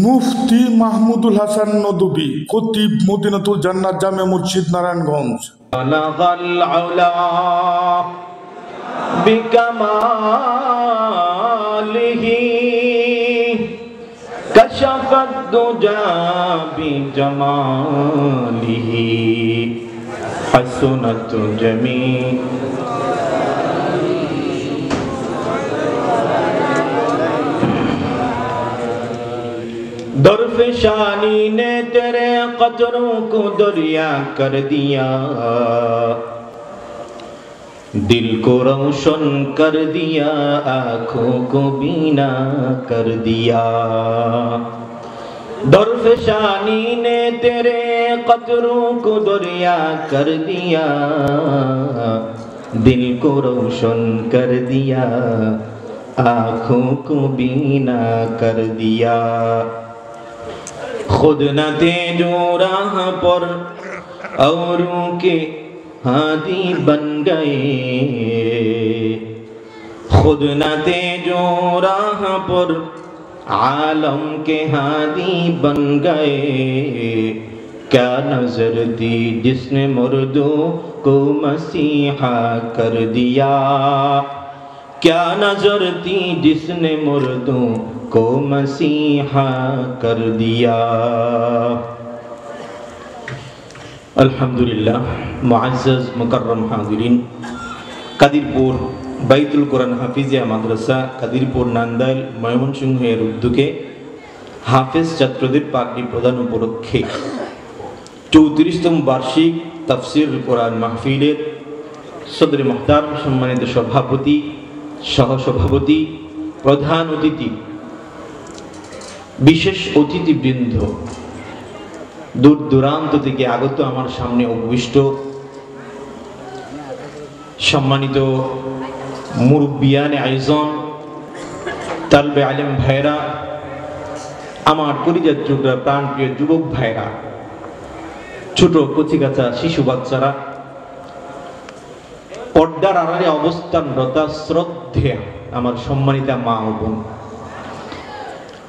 মুফতি মাহমুদুল হাসান নদভী, খতিব মদিনাতুল জান্নাত জামে মসজিদ নারায়ণগঞ্জ। কশফত দুজা বিজমালিহি হাসনাত জমি दरफशानी ने तेरे कतरों को दरिया कर दिया, दिल को रोशन कर दिया, आँखों को बीना कर दिया। दरफशानी ने तेरे कतरों को दरिया कर दिया, दिल को रोशन कर दिया, आँखों को बीना कर दिया। खुद न थे जो राह पर औरों के हादी बन गए, खुद न थे जो राह पर आलम के हादी बन गए। क्या नजर थी जिसने मुर्दों को मसीहा कर दिया, क्या नजर थी जिसने मुर्दों को मसीहा कर दिया। अल्हम्दुलिल्लाह। मुअज़्ज़ज़ मुकर्रम हाज़िरीन, কাদিরপুর বাইতুল কোরআন হাফিজিয়া মাদ্রাসা কাদিরপুর নান্দাইল ময়মনসিংহের উদ্যোগে হাফেজ ছাত্রদের পাগড়ি প্রদান উপলক্ষে 34তম বার্ষিক তাফসীর কোরআন মাহফিলের সদরে মুহতারম সম্মানিত সভাপতি, সহসভাপতি, প্রধান অতিথি, বিশেষ অতিথিবৃন্দ, দূর দূরান্ত থেকে আগত আমার সামনে উপবিষ্ট সম্মানিত মুরব্বিয়ানে আইজন, তালবে আলেম ভাইরা, আমার কলিজার টুকরা প্রাণপ্রিয় যুবক ভাইরা, ছোট কচিকাচা শিশু বাচ্চারা, পর্দার আড়ালে অবস্থানরতা শ্রদ্ধেয়া আমার সম্মানিতা মা ও বোন,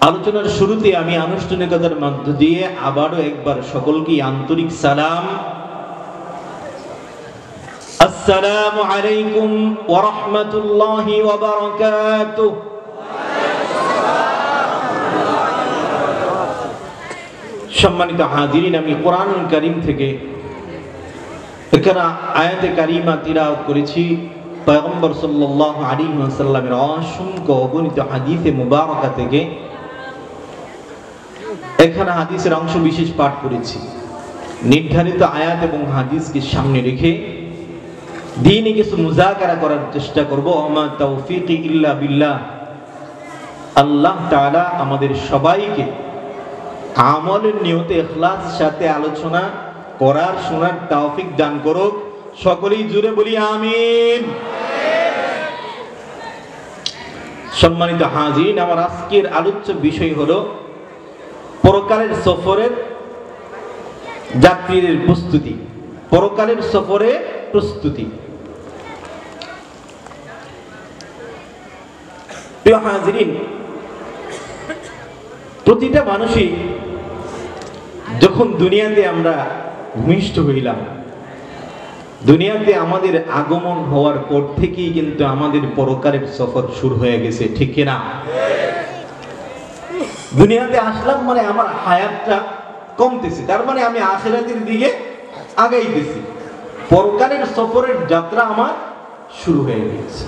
আলোচনার শুরুতে আমি আনুষ্ঠানিকতার মধ্য দিয়ে আবারও একবার সকলকে আন্তরিক সালাম, আসসালামু আলাইকুম ওয়া রাহমাতুল্লাহি ওয়া বারাকাতুহু। সম্মানিত হাজিরিন, আমি কোরআনুল কারীম থেকে এখানে আয়াতে কারিমা তিলাওয়াত করেছি। পয়গম্বর সাল্লাল্লাহু আলাইহি ওয়াসাল্লামের অসংখ্য অগণিত হাদিসে মুবারাকা থেকে এখানে হাদিসের অংশ বিশেষ পাঠ করেছি। নির্ধারিত আয়াত এবং হাদিসকে সামনে রেখে দ্বীনে কিছু মুযাকারা করার চেষ্টা করব। ওমা তাওফীকি ইল্লা বিল্লাহ। আল্লাহ তাআলা আমাদের সবাইকে আমলের নিয়তে ইখলাসের সাথে আলোচনা করার শোনার তৌফিক দান করুক। সকলেই জুড়ে বলি আমিন। সম্মানিত হাজিরিন, আমার আজকের আলোচ্য বিষয় হলো পরকালের সফরের যাত্রীদের প্রস্তুতি। পরকালের সফরে প্রস্তুতি। প্রিয় হাজিরিন, প্রতিটা মানুষই যখন দুনিয়াতে আমরা ভূমিষ্ঠ হইলাম, দুনিয়াতে আমাদের আগমন হওয়ার পর থেকেই কিন্তু আমাদের পরকালের সফর শুরু হয়ে গেছে, ঠিক কিনা? দুনিয়াতে আসলাম মানে আমার হায়াতটা কমতেছে, তার মানে আমি আখিরাতের দিকে আগাইতেছি। পরকালের সফরের যাত্রা আমার শুরু হয়ে গেছে।